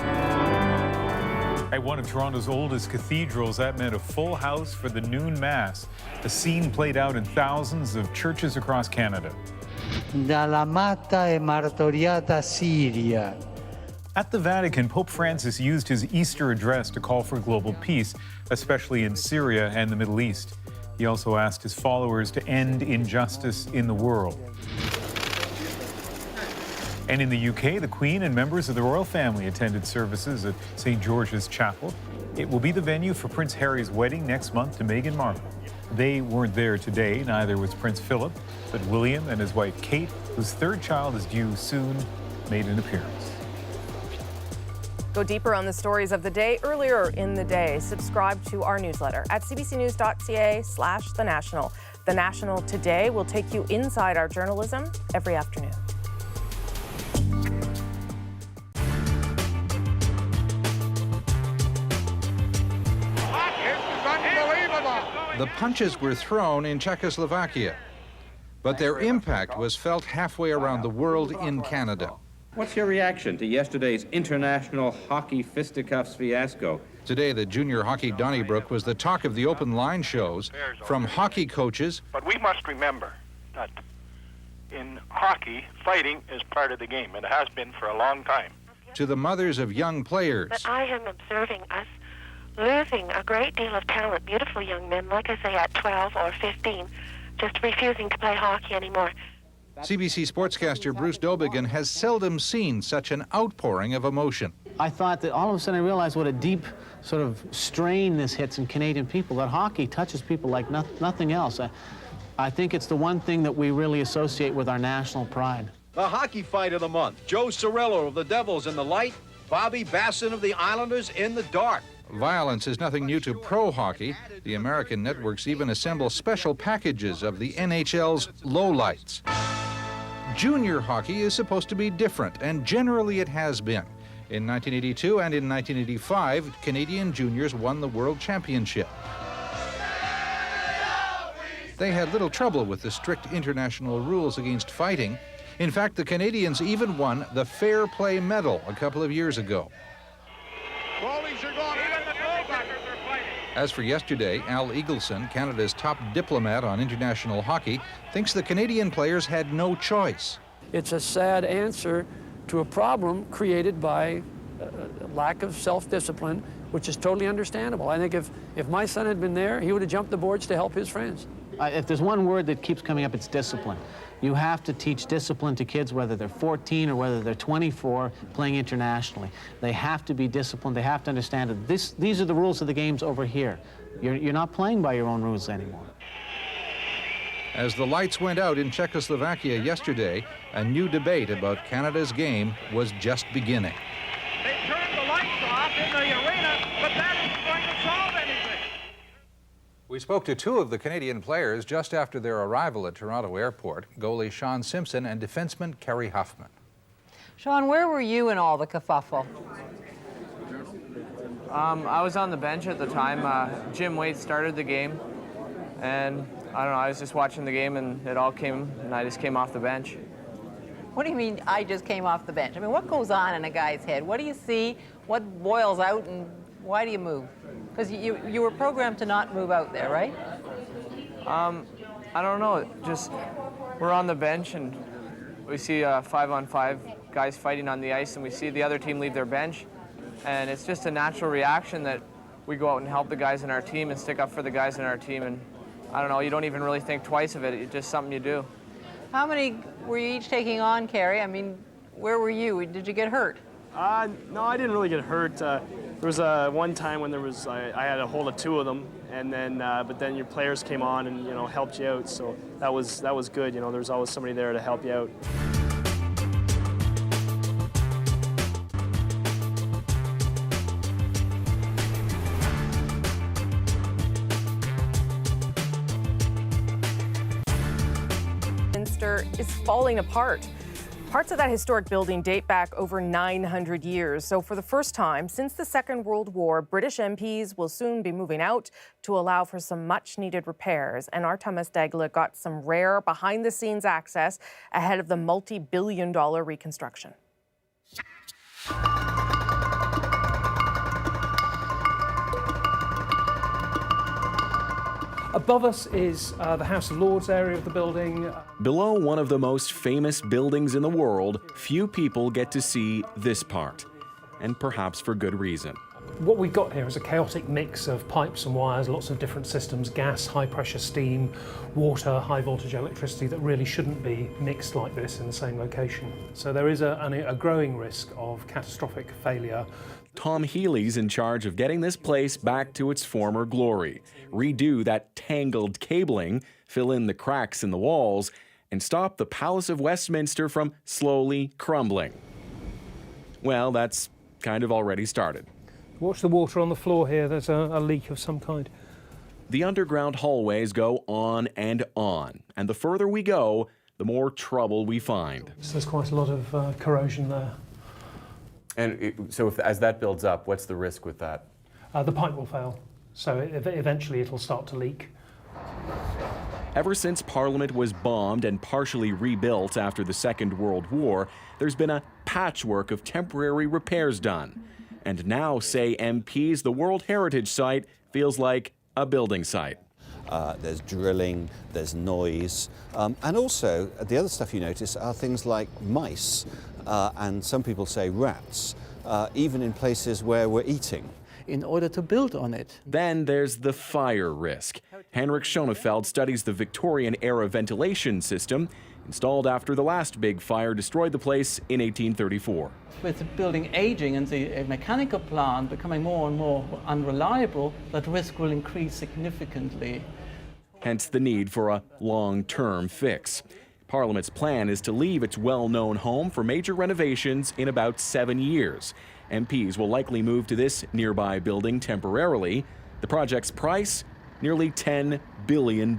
At one of Toronto's oldest cathedrals, that meant a full house for the noon mass, a scene played out in thousands of churches across Canada. Dall'amata e martoriata Siria. At the Vatican, Pope Francis used his Easter address to call for global peace, especially in Syria and the Middle East. He also asked his followers to end injustice in the world. And in the UK, the Queen and members of the royal family attended services at St. George's Chapel. It will be the venue for Prince Harry's wedding next month to Meghan Markle. They weren't there today, neither was Prince Philip, but William and his wife Kate, whose third child is due soon, made an appearance. Go deeper on the stories of the day earlier in the day. Subscribe to our newsletter at cbcnews.ca/The National. The National today will take you inside our journalism every afternoon. The punches were thrown in Czechoslovakia, but their impact was felt halfway around the world in Canada. What's your reaction to yesterday's international hockey fisticuffs fiasco? Today, the junior hockey Donnybrook was the talk of the open line shows from hockey coaches. But we must remember that in hockey, fighting is part of the game, and it has been for a long time. To the mothers of young players. But I am observing us losing a great deal of talent, beautiful young men, like I say, at 12 or 15, just refusing to play hockey anymore. CBC sportscaster Bruce Dobigan has seldom seen such an outpouring of emotion. I thought that all of a sudden I realized what a deep sort of strain this hits in Canadian people, that hockey touches people like nothing else. I think it's the one thing that we really associate with our national pride. The hockey fight of the month. Joe Cirillo of the Devils in the light, Bobby Basson of the Islanders in the dark. Violence is nothing new to pro hockey. The American networks even assemble special packages of the NHL's lowlights. Junior hockey is supposed to be different, and generally it has been. In 1982 and in 1985, Canadian juniors won the World Championship. They had little trouble with the strict international rules against fighting. In fact, the Canadians even won the Fair Play Medal a couple of years ago. As for yesterday, Al Eagleson, Canada's top diplomat on international hockey, thinks the Canadian players had no choice. It's a sad answer to a problem created by a lack of self-discipline, which is totally understandable. I think if my son had been there, he would have jumped the boards to help his friends. If there's one word that keeps coming up, it's discipline. You have to teach discipline to kids, whether they're 14 or whether they're 24, playing internationally. They have to be disciplined. They have to understand that these are the rules of the games over here. You're not playing by your own rules anymore. As the lights went out in Czechoslovakia yesterday, a new debate about Canada's game was just beginning. They turned the lights off in the arena, but that isn't going to solve anything. We spoke to two of the Canadian players just after their arrival at Toronto Airport, goalie Sean Simpson and defenseman Kerry Huffman. Sean, where were you in all the kerfuffle? I was on the bench at the time. Jim Waite started the game, and I don't know, I was just watching the game and it all came, and I just came off the bench. What do you mean, I just came off the bench? I mean, what goes on in a guy's head? What do you see? What boils out, and why do you move? Because you were programmed to not move out there, right? I don't know, just we're on the bench and we see 5-on-5 guys fighting on the ice, and we see the other team leave their bench, and it's just a natural reaction that we go out and help the guys in our team and stick up for the guys in our team, and I don't know, you don't even really think twice of it, it's just something you do. How many were you each taking on, Kerry? I mean, where were you? Did you get hurt? No, I didn't really get hurt. There was one time when I had a hold of two of them, and then but then your players came on and helped you out. So that was good. There's always somebody there to help you out. Chapter is falling apart. Parts of that historic building date back over 900 years. So for the first time since the Second World War, British MPs will soon be moving out to allow for some much-needed repairs. And our Thomas Dagla got some rare behind-the-scenes access ahead of the multi-billion-dollar reconstruction. Above us is the House of Lords area of the building. Below one of the most famous buildings in the world, few people get to see this part, and perhaps for good reason. What we've got here is a chaotic mix of pipes and wires, lots of different systems, gas, high-pressure steam, water, high-voltage electricity that really shouldn't be mixed like this in the same location. So there is a growing risk of catastrophic failure. Tom Healy's in charge of getting this place back to its former glory, redo that tangled cabling, fill in the cracks in the walls, and stop the Palace of Westminster from slowly crumbling. Well, that's kind of already started. Watch the water on the floor here, there's a leak of some kind. The underground hallways go on, and the further we go, the more trouble we find. So there's quite a lot of corrosion there. And so as that builds up, what's the risk with that? The pipe will fail, so eventually it'll start to leak. Ever since Parliament was bombed and partially rebuilt after the Second World War, there's been a patchwork of temporary repairs done. And now, say MPs, the World Heritage Site feels like a building site. There's drilling, there's noise, and also the other stuff you notice are things like mice, and some people say rats, even in places where we're eating. In order to build on it. Then there's the fire risk. Henrik Schonefeld studies the Victorian-era ventilation system installed after the last big fire destroyed the place in 1834. With the building aging and the mechanical plant becoming more and more unreliable, that risk will increase significantly. Hence the need for a long-term fix. Parliament's plan is to leave its well-known home for major renovations in about 7 years. MPs will likely move to this nearby building temporarily. The project's price, nearly $10 billion.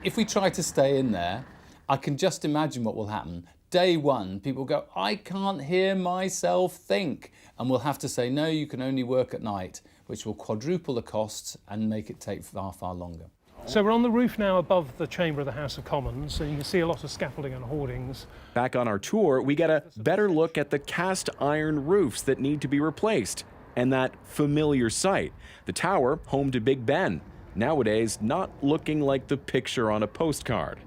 If we try to stay in there, I can just imagine what will happen. Day one, people go, I can't hear myself think. And we'll have to say, no, you can only work at night, which will quadruple the costs and make it take far, far longer. So we're on the roof now above the chamber of the House of Commons, and you can see a lot of scaffolding and hoardings. Back on our tour, we get a better look at the cast iron roofs that need to be replaced, and that familiar sight, the tower home to Big Ben, nowadays not looking like the picture on a postcard.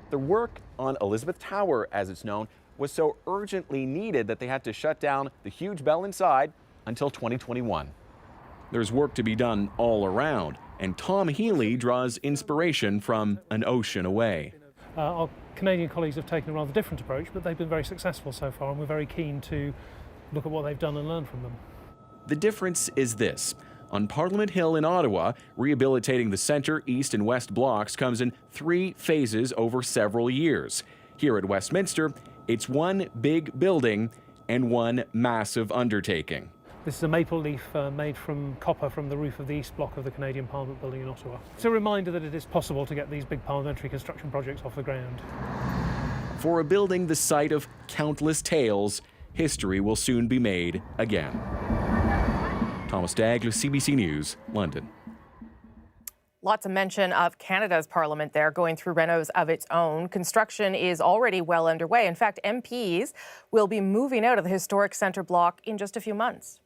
The work on Elizabeth Tower, as it's known, was so urgently needed that they had to shut down the huge bell inside until 2021. There's work to be done all around, and Tom Healy draws inspiration from an ocean away. Our Canadian colleagues have taken a rather different approach, but they've been very successful so far, and we're very keen to look at what they've done and learn from them. The difference is this. On Parliament Hill in Ottawa, rehabilitating the centre, east and west blocks comes in 3 phases over several years. Here at Westminster, it's one big building and one massive undertaking. This is a maple leaf made from copper from the roof of the east block of the Canadian Parliament building in Ottawa. It's a reminder that it is possible to get these big parliamentary construction projects off the ground. For a building the site of countless tales, history will soon be made again. Thomas Dagla, CBC News, London. Lots of mention of Canada's parliament there going through renos of its own. Construction is already well underway. In fact, MPs will be moving out of the historic centre block in just a few months.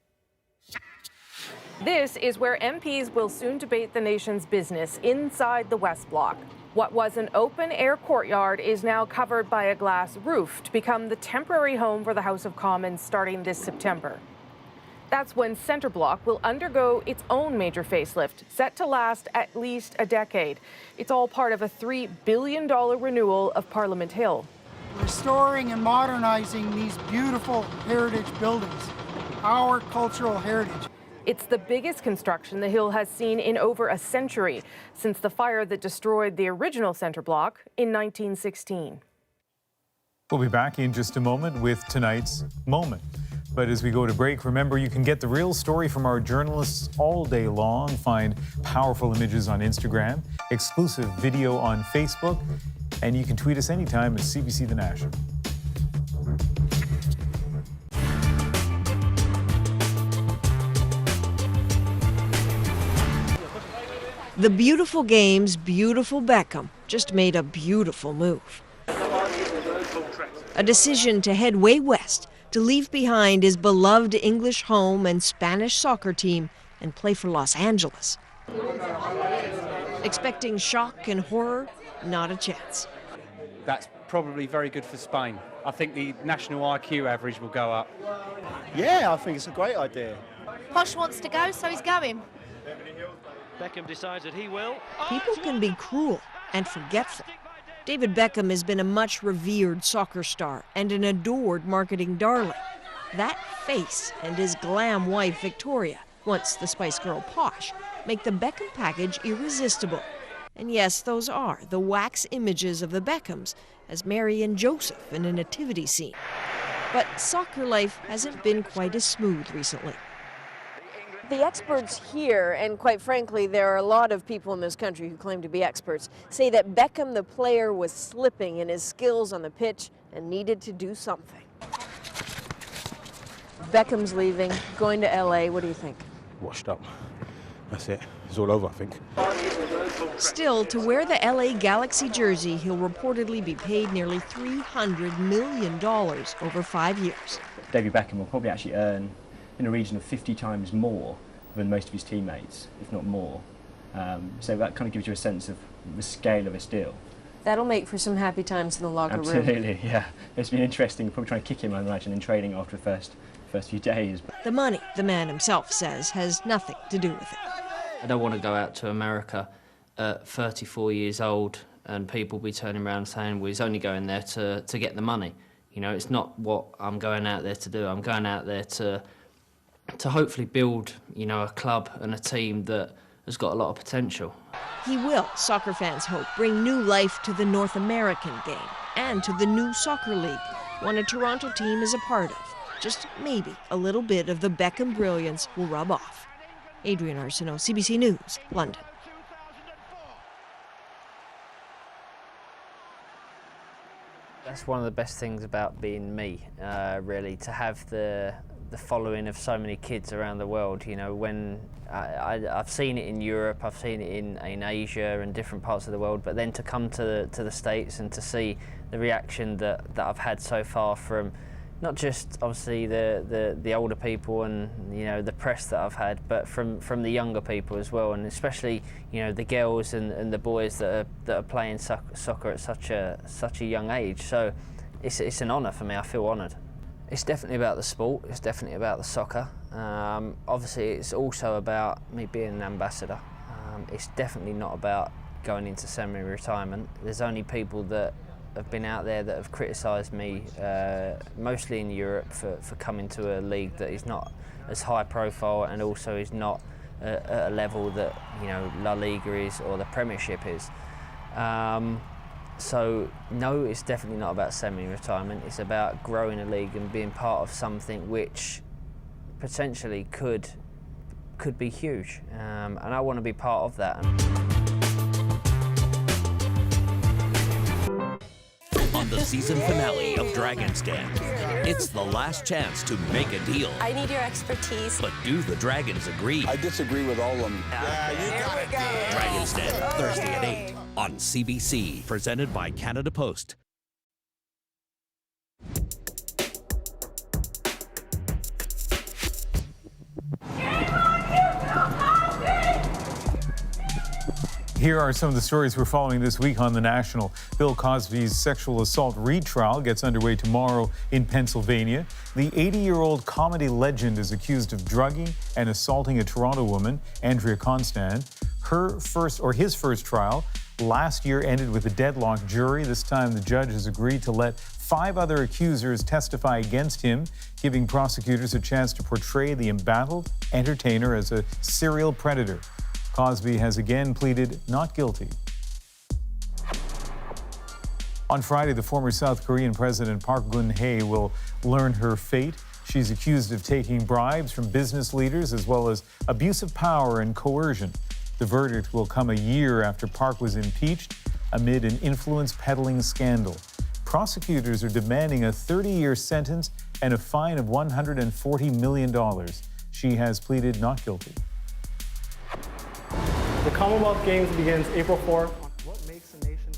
This is where MPs will soon debate the nation's business inside the West Block. What was an open-air courtyard is now covered by a glass roof to become the temporary home for the House of Commons starting this September. That's when Centre Block will undergo its own major facelift, set to last at least a decade. It's all part of a $3 billion renewal of Parliament Hill. Restoring and modernizing these beautiful heritage buildings, our cultural heritage. It's the biggest construction the Hill has seen in over a century, since the fire that destroyed the original Centre Block in 1916. We'll be back in just a moment with tonight's Moment. But as we go to break, remember you can get the real story from our journalists all day long. Find powerful images on Instagram, exclusive video on Facebook, And you can tweet us anytime at CBC The National. The beautiful game's beautiful Beckham just made a beautiful move. A decision to head way west, to leave behind his beloved English home and Spanish soccer team and play for Los Angeles. Expecting shock and horror? Not a chance. That's probably very good for Spain. I think the national IQ average will go up. Yeah, I think it's a great idea. Posh wants to go, so he's going. Beckham decides that he will. People can be cruel and forgetful. David Beckham has been a much revered soccer star and an adored marketing darling. That face and his glam wife Victoria, once the Spice Girl Posh, make the Beckham package irresistible. And yes, those are the wax images of the Beckhams as Mary and Joseph in a nativity scene. But soccer life hasn't been quite as smooth recently. The experts here, and quite frankly, there are a lot of people in this country who claim to be experts, say that Beckham, the player, was slipping in his skills on the pitch and needed to do something. Beckham's leaving, going to LA. What do you think? Washed up. That's it. It's all over, I think. Still, to wear the LA Galaxy jersey, he'll reportedly be paid nearly $300 million over 5 years. David Beckham will probably actually earn in a region of 50 times more than most of his teammates, if not more. So that kind of gives you a sense of the scale of this deal. That'll make for some happy times in the locker room. Absolutely, yeah. It's been interesting, probably trying to kick him, I imagine, in training after the first few days. The money, the man himself says, has nothing to do with it. I don't want to go out to America at 34 years old and people be turning around saying, well, he's only going there to get the money. You know, it's not what I'm going out there to do. I'm going out there to hopefully build, you know, a club and a team that has got a lot of potential. He will, soccer fans hope, bring new life to the North American game and to the new soccer league, one a Toronto team is a part of. Just maybe a little bit of the Beckham brilliance will rub off. Adrian Arsenault, CBC News, London. That's one of the best things about being me, really, to have the following of so many kids around the world. You know, when I've seen it in Europe, I've seen it in Asia and different parts of the world, but then to come to the States and to see the reaction that I've had so far from not just obviously the older people and, you know, the press that I've had, but from the younger people as well, and especially, you know, the girls and the boys that are playing soccer at such a young age. So it's an honour for me. I feel honoured. It's definitely about the sport. It's definitely about the soccer. Obviously, it's also about me being an ambassador. It's definitely not about going into semi-retirement. There's only people that have been out there that have criticised me, mostly in Europe, for coming to a league that is not as high profile and also is not at a level that, you know, La Liga is or the Premiership is. So no, it's definitely not about semi-retirement. It's about growing a league and being part of something which potentially could be huge, and I want to be part of that. On the season finale of Dragon's Den, it's the last chance to make a deal. I need your expertise. But do the Dragons agree? I disagree with all of them. Yeah, you got it. Dragon's Den, Thursday at 8 on CBC, presented by Canada Post. Here are some of the stories we're following this week on The National. Bill Cosby's sexual assault retrial gets underway tomorrow in Pennsylvania. The 80-year-old comedy legend is accused of drugging and assaulting a Toronto woman, Andrea Constand. His first trial last year ended with a deadlocked jury. This time the judge has agreed to let 5 other accusers testify against him, giving prosecutors a chance to portray the embattled entertainer as a serial predator. Cosby has again pleaded not guilty. On Friday, the former South Korean President Park Geun-hye will learn her fate. She's accused of taking bribes from business leaders as well as abuse of power and coercion. The verdict will come a year after Park was impeached amid an influence peddling scandal. Prosecutors are demanding a 30-year sentence and a fine of $140 million. She has pleaded not guilty. The Commonwealth Games begins April 4th.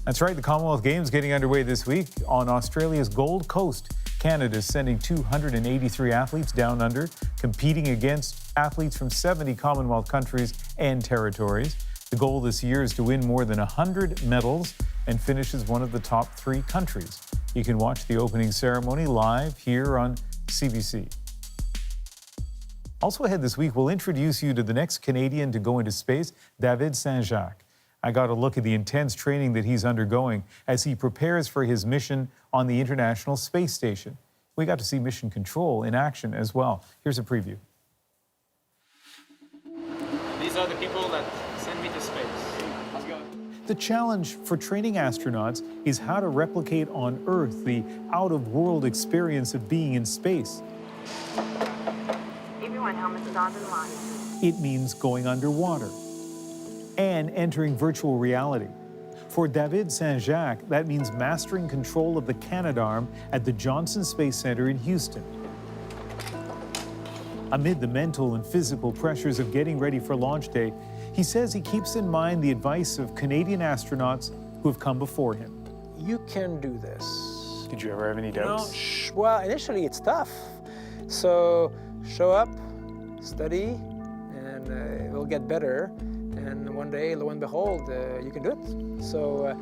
That's right, the Commonwealth Games getting underway this week on Australia's Gold Coast. Canada is sending 283 athletes down under, competing against athletes from 70 Commonwealth countries and territories. The goal this year is to win more than 100 medals and finish as one of the top 3 countries. You can watch the opening ceremony live here on CBC. Also ahead this week, we'll introduce you to the next Canadian to go into space, David Saint-Jacques. I got a look at the intense training that he's undergoing as he prepares for his mission on the International Space Station. We got to see Mission Control in action as well. Here's a preview. These are the people that send me to space. Let's go. The challenge for training astronauts is how to replicate on Earth the out-of-world experience of being in space. Everyone, helmets on and line. It means going underwater and entering virtual reality. For David Saint-Jacques, that means mastering control of the Canadarm at the Johnson Space Center in Houston. Amid the mental and physical pressures of getting ready for launch day, he says he keeps in mind the advice of Canadian astronauts who have come before him. You can do this. Did you ever have any doubts? Well, initially it's tough. So show up, study, and it will get better. And one day, lo and behold, you can do it. So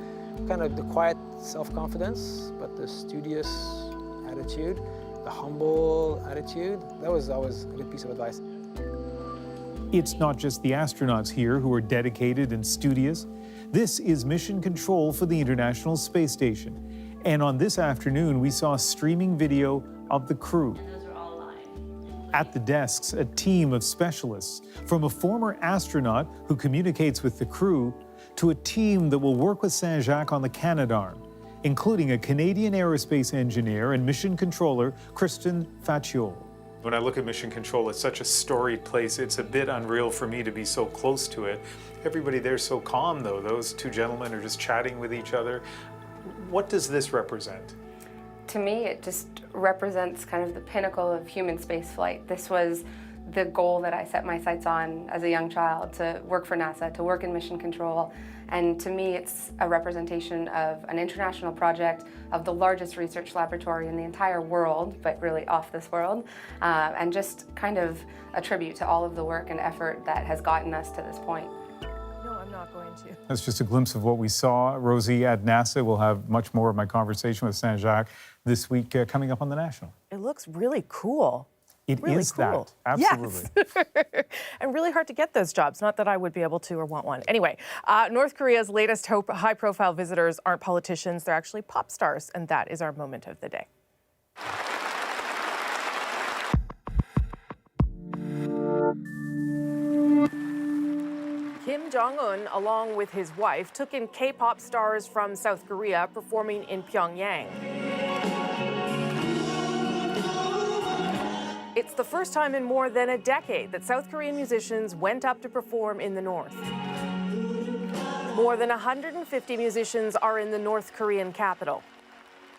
kind of the quiet self-confidence, but the studious attitude, the humble attitude, that was always a good piece of advice. It's not just the astronauts here who are dedicated and studious. This is mission control for the International Space Station. And on this afternoon, we saw streaming video of the crew. At the desks, a team of specialists, from a former astronaut who communicates with the crew to a team that will work with Saint-Jacques on the Canadarm, including a Canadian aerospace engineer and mission controller, Kristen Fattiol. When I look at Mission Control, it's such a storied place. It's a bit unreal for me to be so close to it. Everybody there's so calm, though. Those two gentlemen are just chatting with each other. What does this represent? To me, it just represents kind of the pinnacle of human spaceflight. This was the goal that I set my sights on as a young child, to work for NASA, to work in mission control. And to me, it's a representation of an international project of the largest research laboratory in the entire world, but really off this world, and just kind of a tribute to all of the work and effort that has gotten us to this point. No, I'm not going to. That's just a glimpse of what we saw. Rosie, at NASA, we'll have much more of my conversation with Saint-Jacques this week coming up on The National. It looks really cool. It really is cool. that, absolutely. Yes. And really hard to get those jobs. Not that I would be able to or want one. Anyway, North Korea's latest high-profile visitors aren't politicians. They're actually pop stars, and that is our moment of the day. Kim Jong-un, along with his wife, took in K-pop stars from South Korea performing in Pyongyang. It's the first time in more than a decade that South Korean musicians went up to perform in the North. More than 150 musicians are in the North Korean capital.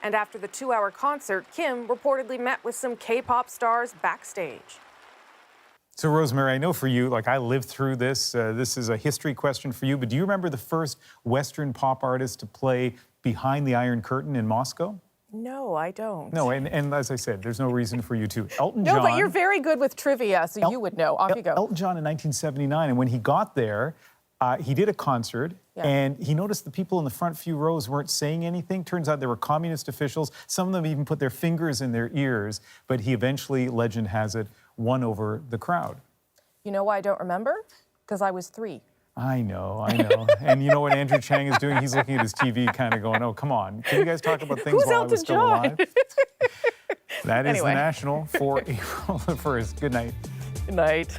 And after the 2-hour concert, Kim reportedly met with some K-pop stars backstage. So, Rosemary, I know for you, like I lived through this. This is a history question for you, but do you remember the first Western pop artist to play behind the Iron Curtain in Moscow? No, I don't. No, and as I said, there's no reason for you to. Elton John. No, but you're very good with trivia, so you would know. Off you go. Elton John in 1979, and when he got there, he did a concert, and he noticed the people in the front few rows weren't saying anything. Turns out they were communist officials. Some of them even put their fingers in their ears, but he eventually, legend has it, won over the crowd. You know why I don't remember? Because I was 3. I know. And you know what Andrew Chang is doing? He's looking at his TV kind of going, oh, come on. Can you guys talk about things while I was still alive? That is The National for April 1st. Good night. Good night.